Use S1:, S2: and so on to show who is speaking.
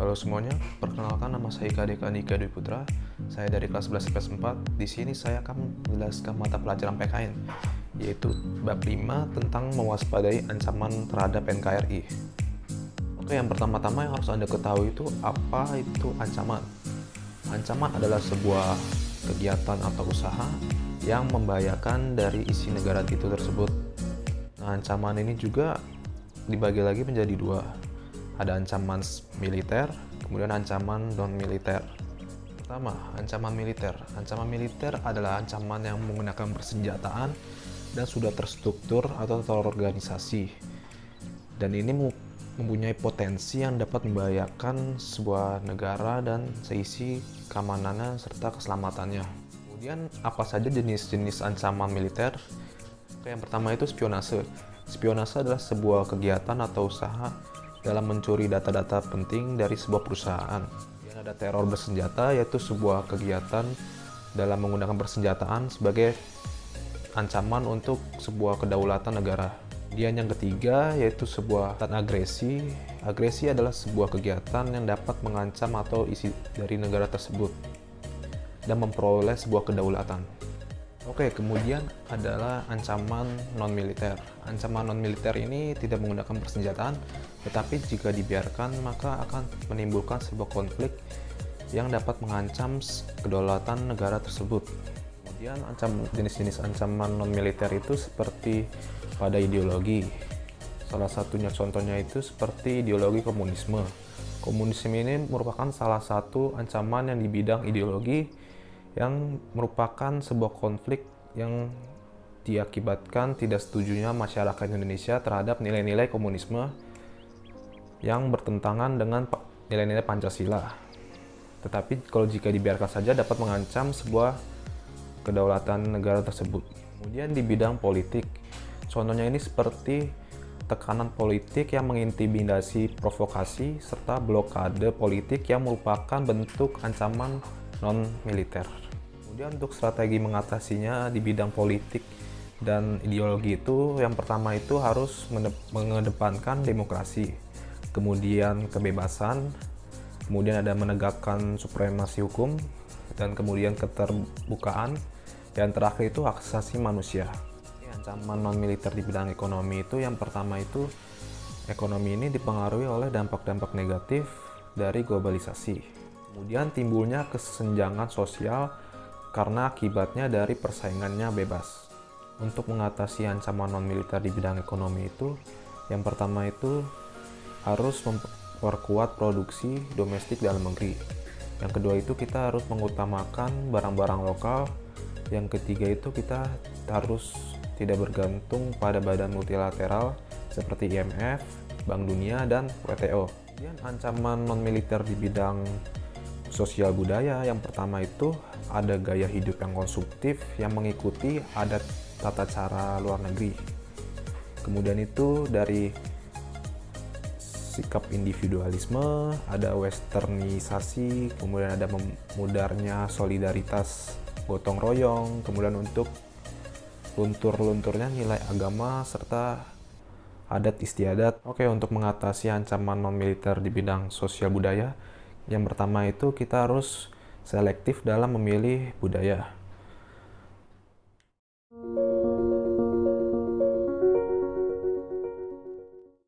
S1: Halo semuanya, perkenalkan nama saya Ika Deka Nika Dwi Putra. Saya dari kelas 11 IPS 4. Di sini saya akan menjelaskan mata pelajaran PKN, yaitu bab 5 tentang mewaspadai ancaman terhadap NKRI. Oke, yang pertama-tama yang harus Anda ketahui itu apa itu ancaman. Ancaman adalah sebuah kegiatan atau usaha yang membahayakan dari isi negara itu tersebut. Nah, ancaman ini juga dibagi lagi menjadi dua. Ada ancaman militer, kemudian ancaman non-militer. Pertama, ancaman militer. Ancaman militer adalah ancaman yang menggunakan persenjataan dan sudah terstruktur atau terorganisasi. Dan ini mempunyai potensi yang dapat membahayakan sebuah negara dan seisi keamanannya serta keselamatannya. Kemudian, apa saja jenis-jenis ancaman militer? Yang pertama itu spionase. Spionase adalah sebuah kegiatan atau usaha dalam mencuri data-data penting dari sebuah perusahaan. Kemudian ada teror bersenjata, yaitu sebuah kegiatan dalam menggunakan persenjataan sebagai ancaman untuk sebuah kedaulatan negara. Kemudian yang ketiga yaitu sebuah agresi. Agresi adalah sebuah kegiatan yang dapat mengancam atau isi dari negara tersebut dan memperoleh sebuah kedaulatan. Oke, kemudian adalah ancaman non-militer. Ancaman non-militer ini tidak menggunakan persenjataan, tetapi jika dibiarkan maka akan menimbulkan sebuah konflik yang dapat mengancam kedaulatan negara tersebut. Kemudian jenis-jenis ancaman non-militer itu seperti pada ideologi. Salah satunya contohnya itu seperti ideologi komunisme. Komunisme ini merupakan salah satu ancaman yang di bidang ideologi yang merupakan sebuah konflik yang diakibatkan tidak setujunya masyarakat Indonesia terhadap nilai-nilai komunisme yang bertentangan dengan nilai-nilai Pancasila. Tetapi kalau jika dibiarkan saja dapat mengancam sebuah kedaulatan negara tersebut. Kemudian di bidang politik, contohnya ini seperti tekanan politik yang mengintimidasi, provokasi, serta blokade politik yang merupakan bentuk ancaman non-militer. Kemudian untuk strategi mengatasinya di bidang politik dan ideologi itu, yang pertama itu harus mengedepankan demokrasi, kemudian kebebasan, kemudian ada menegakkan supremasi hukum, dan kemudian keterbukaan, dan terakhir itu hak asasi manusia. Ancaman non-militer di bidang ekonomi itu, yang pertama itu ekonomi ini dipengaruhi oleh dampak-dampak negatif dari globalisasi. Kemudian timbulnya kesenjangan sosial karena akibatnya dari persaingannya bebas. Untuk mengatasi ancaman non-militer di bidang ekonomi itu, yang pertama itu harus memperkuat produksi domestik dalam negeri. Yang kedua itu kita harus mengutamakan barang-barang lokal. Yang ketiga itu kita harus tidak bergantung pada badan multilateral seperti IMF, Bank Dunia, dan WTO. Kemudian ancaman non-militer di bidang sosial budaya, yang pertama itu ada gaya hidup yang konsumtif yang mengikuti adat tata cara luar negeri. Kemudian itu dari sikap individualisme, ada westernisasi, kemudian ada memudarnya solidaritas gotong royong, kemudian untuk luntur-lunturnya nilai agama serta adat istiadat. Oke, untuk mengatasi ancaman non-militer di bidang sosial budaya, yang pertama itu kita harus selektif dalam memilih budaya.